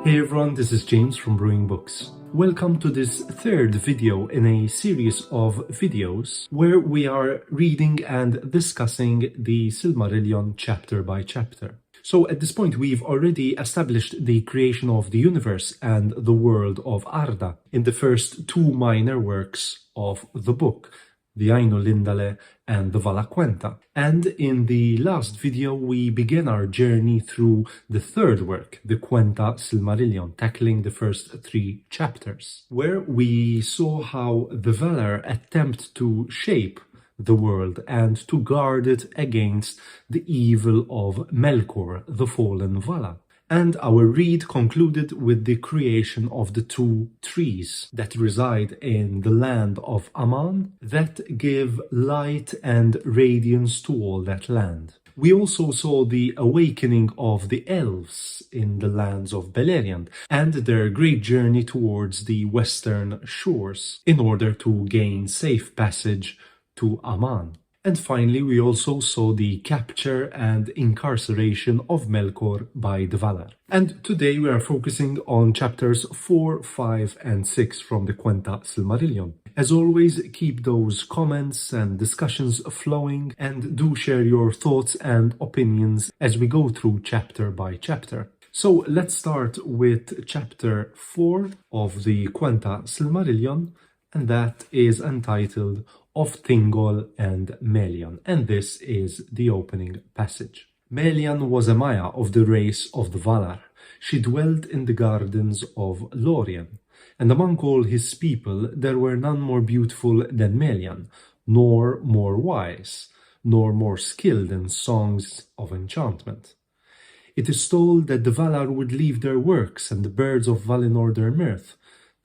Hey everyone, this is James from Brewing Books. Welcome to this third video in a series of videos where we are reading and discussing the Silmarillion chapter by chapter. So at this point we've already established the creation of the universe and the world of Arda in the first two minor works of the book, the Aino Lindale and the Vala Quenta. And in the last video we began our journey through the third work, the Quenta Silmarillion, tackling the first three chapters, where we saw how the Valar attempt to shape the world and to guard it against the evil of Melkor, the fallen Vala. And our read concluded with the creation of the two trees that reside in the land of Aman that give light and radiance to all that land. We also saw the awakening of the Elves in the lands of Beleriand and their great journey towards the western shores in order to gain safe passage to Aman. And finally, we also saw the capture and incarceration of Melkor by the Valar. And today we are focusing on chapters 4, 5 and 6 from the Quenta Silmarillion. As always, keep those comments and discussions flowing and do share your thoughts and opinions as we go through chapter by chapter. So let's start with chapter 4 of the Quenta Silmarillion, and that is entitled of Thingol and Melian, and this is the opening passage. Melian was a Maya of the race of the Valar. She dwelt in the gardens of Lorien, and among all his people there were none more beautiful than Melian, nor more wise, nor more skilled in songs of enchantment. It is told that the Valar would leave their works and the birds of Valinor their mirth,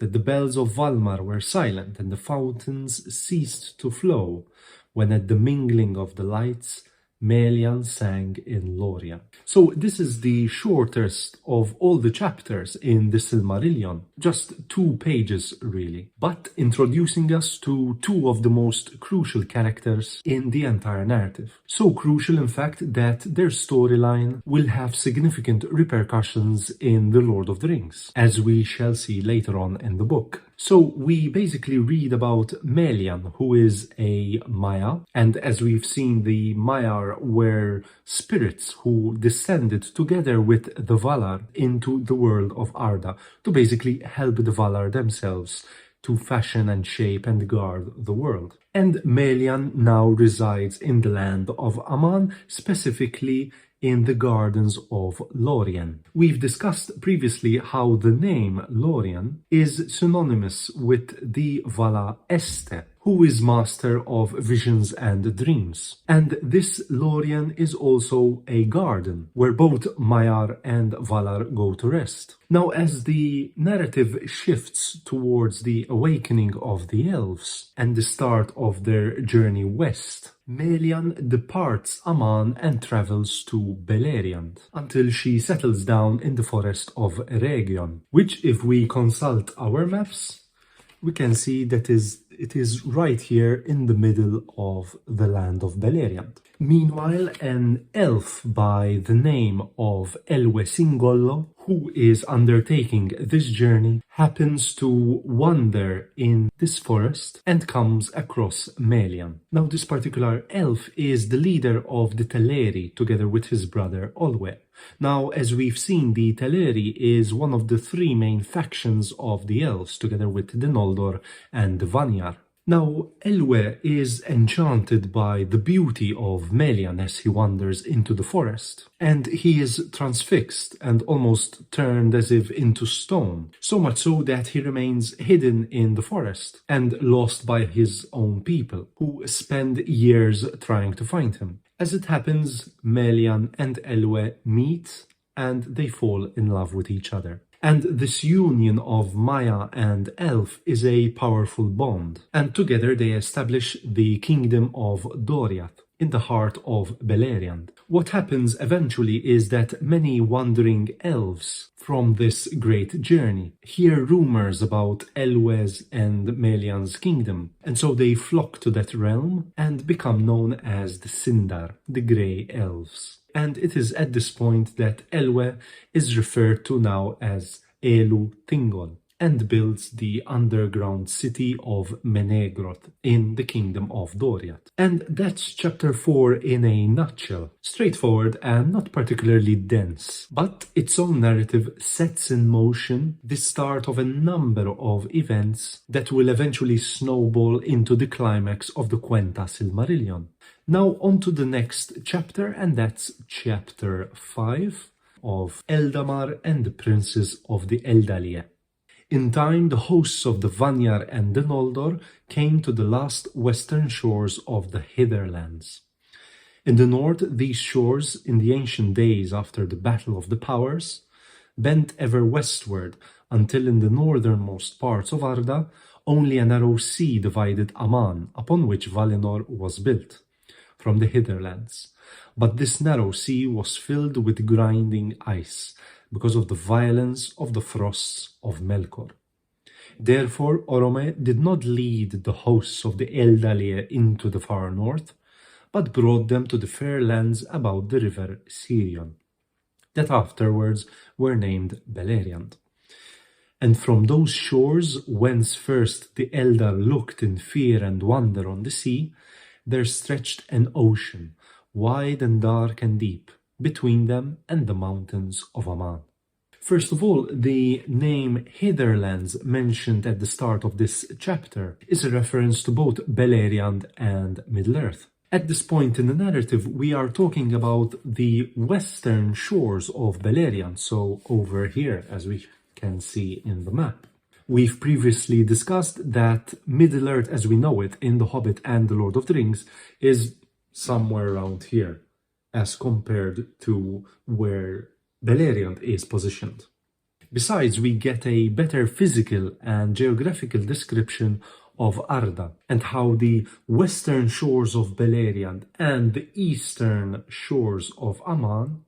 that the bells of Valmar were silent and the fountains ceased to flow, when at the mingling of the lights Melian sang in Loria. So this is the shortest of all the chapters in the Silmarillion, just 2 pages really, but introducing us to two of the most crucial characters in the entire narrative. So crucial in fact that their storyline will have significant repercussions in The Lord of the Rings, as we shall see later on in the book. So we basically read about Melian, who is a Maya, and as we've seen, the Maiar were spirits who descended together with the Valar into the world of Arda to basically help the Valar themselves to fashion and shape and guard the world. And Melian now resides in the land of Aman, specifically in the gardens of Lorien. We've discussed previously how the name Lorien is synonymous with the Vala Este, who is master of visions and dreams. And this Lorien is also a garden where both Maiar and Valar go to rest. Now, as the narrative shifts towards the awakening of the Elves and the start of their journey west, Melian departs Aman and travels to Beleriand until she settles down in the forest of Eregion, which, if we consult our maps, we can see that it is right here in the middle of the land of Beleriand. Meanwhile, an elf by the name of Elwe, who is undertaking this journey, happens to wander in this forest and comes across Melian. Now, this particular elf is the leader of the Teleri together with his brother Olwe. Now, as we've seen, the Teleri is one of the 3 main factions of the Elves together with the Noldor and the Vanyar. Now, Elwe is enchanted by the beauty of Melian as he wanders into the forest, and he is transfixed and almost turned as if into stone, so much so that he remains hidden in the forest and lost by his own people, who spend years trying to find him. As it happens, Melian and Elwe meet and they fall in love with each other. And this union of Maya and Elf is a powerful bond, and together they establish the kingdom of Doriath in the heart of Beleriand. What happens eventually is that many wandering elves from this great journey hear rumors about Elwes and Melian's kingdom, and so they flock to that realm and become known as the Sindar, the Grey Elves. And it is at this point that Elwe is referred to now as Elu Thingol, and builds the underground city of Menegroth in the kingdom of Doriath. And that's chapter 4 in a nutshell. Straightforward and not particularly dense, but its own narrative sets in motion the start of a number of events that will eventually snowball into the climax of the Quenta Silmarillion. Now on to the next chapter, and that's chapter 5 of Eldamar and the Princes of the Eldalia. In time, the hosts of the Vanyar and the Noldor came to the last western shores of the Hitherlands. In the north, these shores, in the ancient days after the Battle of the Powers, bent ever westward until in the northernmost parts of Arda, only a narrow sea divided Aman, upon which Valinor was built, from the Hitherlands. But this narrow sea was filled with grinding ice, because of the violence of the frosts of Melkor. Therefore, Orome did not lead the hosts of the Eldalia into the far north, but brought them to the fair lands about the river Sirion, that afterwards were named Beleriand. And from those shores, whence first the Eldar looked in fear and wonder on the sea, there stretched an ocean, wide and dark and deep, between them and the mountains of Aman. First of all, the name Hitherlands mentioned at the start of this chapter is a reference to both Beleriand and Middle-earth. At this point in the narrative, we are talking about the western shores of Beleriand, so over here, as we can see in the map. We've previously discussed that Middle-earth as we know it in The Hobbit and The Lord of the Rings is somewhere around here, as compared to where Beleriand is positioned. Besides, we get a better physical and geographical description of Arda and how the western shores of Beleriand and the eastern shores of Aman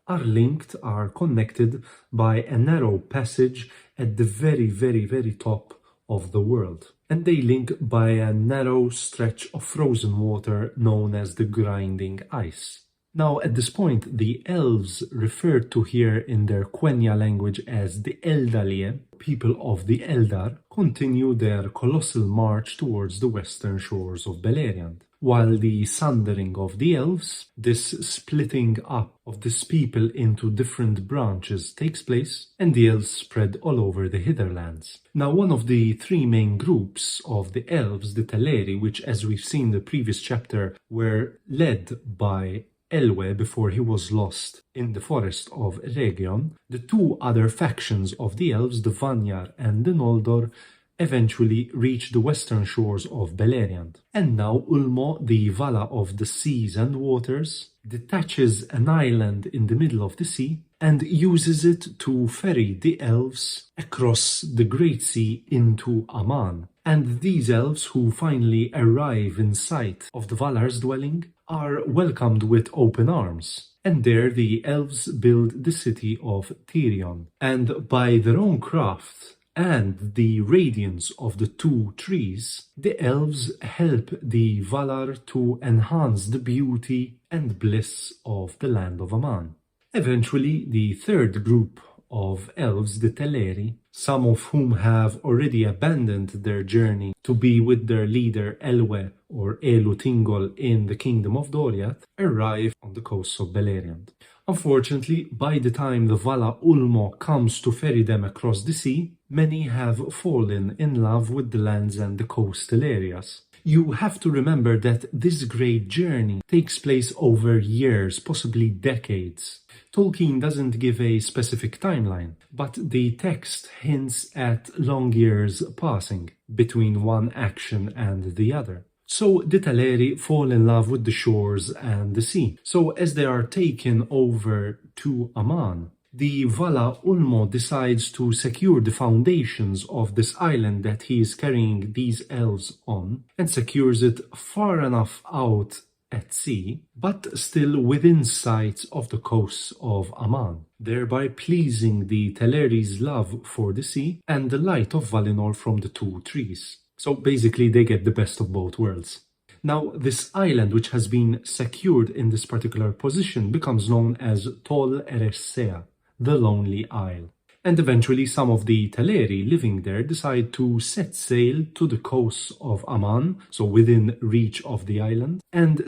are connected by a narrow passage at the very top of the world. And they link by a narrow stretch of frozen water known as the grinding ice. Now, at this point, the Elves, referred to here in their Quenya language as the Eldalia, people of the Eldar, continue their colossal march towards the western shores of Beleriand. While the sundering of the Elves, this splitting up of this people into different branches takes place, and the Elves spread all over the Hitherlands. Now, one of the three main groups of the Elves, the Teleri, which as we've seen in the previous chapter, were led by Elwe before he was lost in the forest of Region, the two other factions of the Elves, the Vanyar and the Noldor, eventually reached the western shores of Beleriand. And now Ulmo, the Vala of the seas and waters, detaches an island in the middle of the sea and uses it to ferry the Elves across the Great Sea into Aman. And these Elves, who finally arrive in sight of the Valar's dwelling, are welcomed with open arms. And there the Elves build the city of Tirion. And by their own craft and the radiance of the two trees, the Elves help the Valar to enhance the beauty and bliss of the land of Aman. Eventually, the third group of Elves, the Teleri, some of whom have already abandoned their journey to be with their leader Elwe or Elu Thingol in the kingdom of Doriath, arrive on the coast of Beleriand. Unfortunately, by the time the Vala Ulmo comes to ferry them across the sea, many have fallen in love with the lands and the coastal areas. You have to remember that this great journey takes place over years, possibly decades. Tolkien doesn't give a specific timeline, but the text hints at long years passing between one action and the other. So the Teleri fall in love with the shores and the sea. So as they are taken over to Aman, the Vala Ulmo decides to secure the foundations of this island that he is carrying these elves on, and secures it far enough out at sea, but still within sight of the coasts of Aman, thereby pleasing the Teleri's love for the sea and the light of Valinor from the two trees. So basically they get the best of both worlds. Now, this island, which has been secured in this particular position, becomes known as Tol Eressëa, the Lonely Isle. And eventually some of the Teleri living there decide to set sail to the coast of Aman, so within reach of the island, and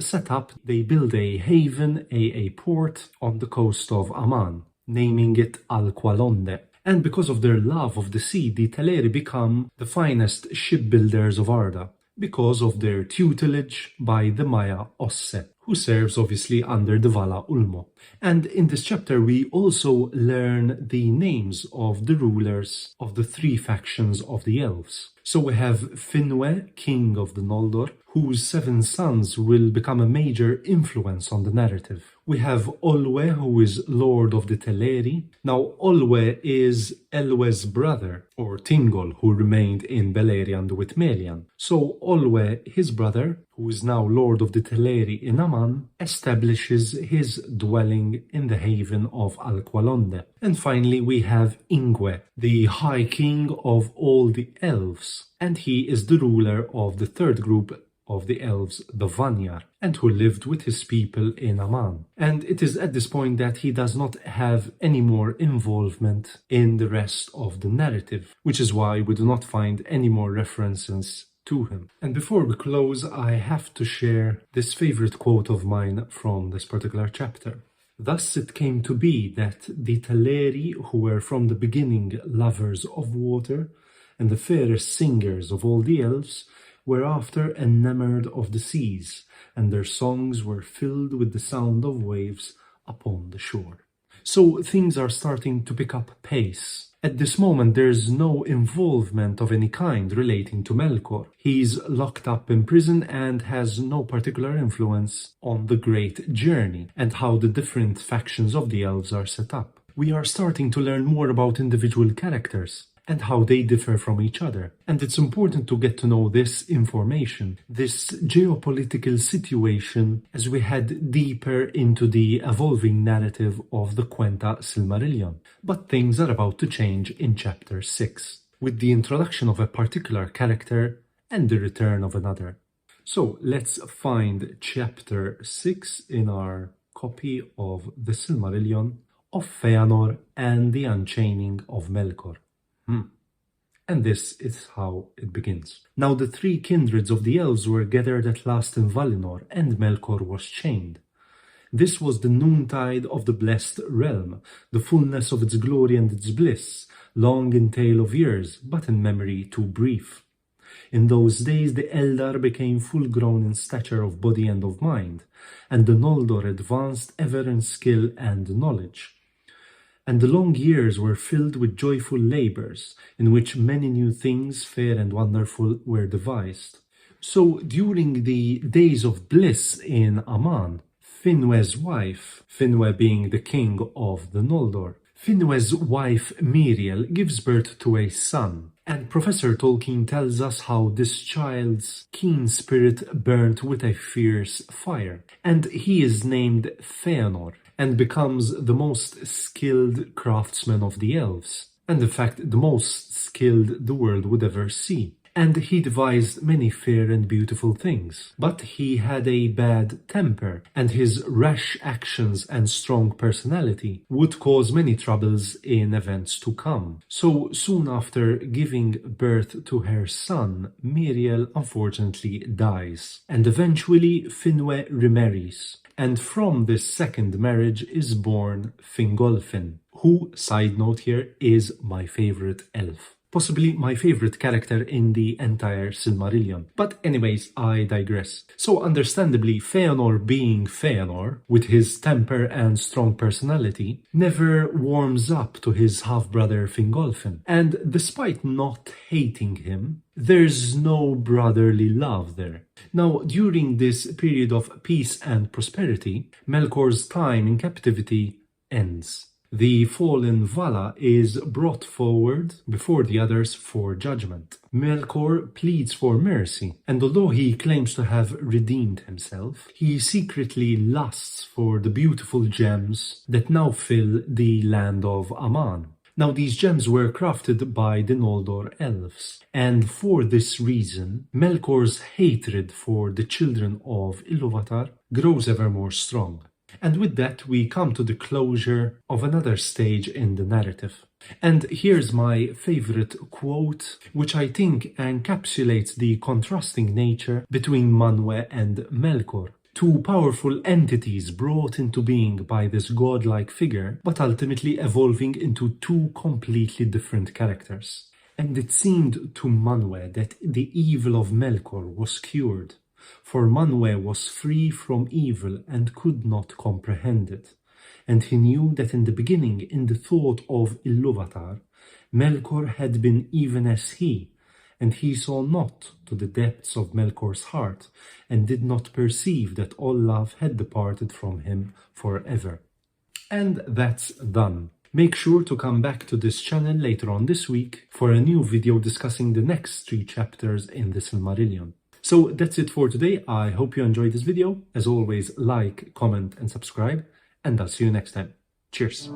they build a haven, a port on the coast of Aman, naming it Alqualonde. And because of their love of the sea, the Teleri become the finest shipbuilders of Arda, because of their tutelage by the Maya Osse, who serves obviously under the Vala Ulmo. And in this chapter we also learn the names of the rulers of the three factions of the Elves. So we have Finwë, king of the Noldor, whose 7 sons will become a major influence on the narrative. We have Olwe, who is lord of the Teleri. Now Olwe is Elwë's brother, or Thingol, who remained in Beleriand with Melian. So Olwe, his brother, who is now lord of the Teleri in Aman, establishes his dwelling in the haven of Alqualonde. And finally we have Ingwe, the high king of all the Elves, and he is the ruler of the third group of the Elves, the Vanyar, and who lived with his people in Aman. And it is at this point that he does not have any more involvement in the rest of the narrative, which is why we do not find any more references to him. And before we close, I have to share this favorite quote of mine from this particular chapter. Thus it came to be that the Teleri, who were from the beginning lovers of water and the fairest singers of all the elves, were after enamored of the seas, and their songs were filled with the sound of waves upon the shore. So things are starting to pick up pace. At this moment there's no involvement of any kind relating to Melkor. He's locked up in prison and has no particular influence on the great journey and how the different factions of the elves are set up. We are starting to learn more about individual characters and how they differ from each other. And it's important to get to know this information, this geopolitical situation, as we head deeper into the evolving narrative of the Quenta Silmarillion. But things are about to change in chapter 6, with the introduction of a particular character and the return of another. So let's find chapter 6 in our copy of the Silmarillion of Fëanor and the Unchaining of Melkor. And this is how it begins. Now the 3 kindreds of the elves were gathered at last in Valinor, and Melkor was chained. This was the noontide of the blessed realm, the fullness of its glory and its bliss, long in tale of years, but in memory too brief. In those days the Eldar became full-grown in stature of body and of mind, and the Noldor advanced ever in skill and knowledge. And the long years were filled with joyful labours, in which many new things fair and wonderful were devised. So during the days of bliss in Aman, Finwë's wife, Finwë being the king of the Noldor, Finwë's wife Miriel gives birth to a son, and Professor Tolkien tells us how this child's keen spirit burnt with a fierce fire, and he is named Fëanor, and becomes the most skilled craftsman of the elves, and in fact the most skilled the world would ever see. And he devised many fair and beautiful things. But he had a bad temper, and his rash actions and strong personality would cause many troubles in events to come. So soon after giving birth to her son, Miriel unfortunately dies, and eventually Finwë remarries. And from this second marriage is born Fingolfin, who, side note here, is my favorite elf. Possibly my favorite character in the entire Silmarillion. But anyways, I digress. So understandably, Fëanor being Fëanor, with his temper and strong personality, never warms up to his half-brother Fingolfin. And despite not hating him, there's no brotherly love there. Now, during this period of peace and prosperity, Melkor's time in captivity ends. The fallen Vala is brought forward before the others for judgment. Melkor pleads for mercy, and although he claims to have redeemed himself, he secretly lusts for the beautiful gems that now fill the land of Aman. Now these gems were crafted by the Noldor elves, and for this reason, Melkor's hatred for the children of Iluvatar grows ever more strong. And with that, we come to the closure of another stage in the narrative. And here's my favorite quote, which I think encapsulates the contrasting nature between Manwë and Melkor. Two powerful entities brought into being by this godlike figure, but ultimately evolving into two completely different characters. And it seemed to Manwë that the evil of Melkor was cured, for Manwë was free from evil and could not comprehend it. And he knew that in the beginning, in the thought of Ilúvatar, Melkor had been even as he, and he saw not to the depths of Melkor's heart, and did not perceive that all love had departed from him forever. And that's done. Make sure to come back to this channel later on this week for a new video discussing the next 3 chapters in the Silmarillion. So that's it for today. I hope you enjoyed this video. As always, like, comment and subscribe, and I'll see you next time. Cheers!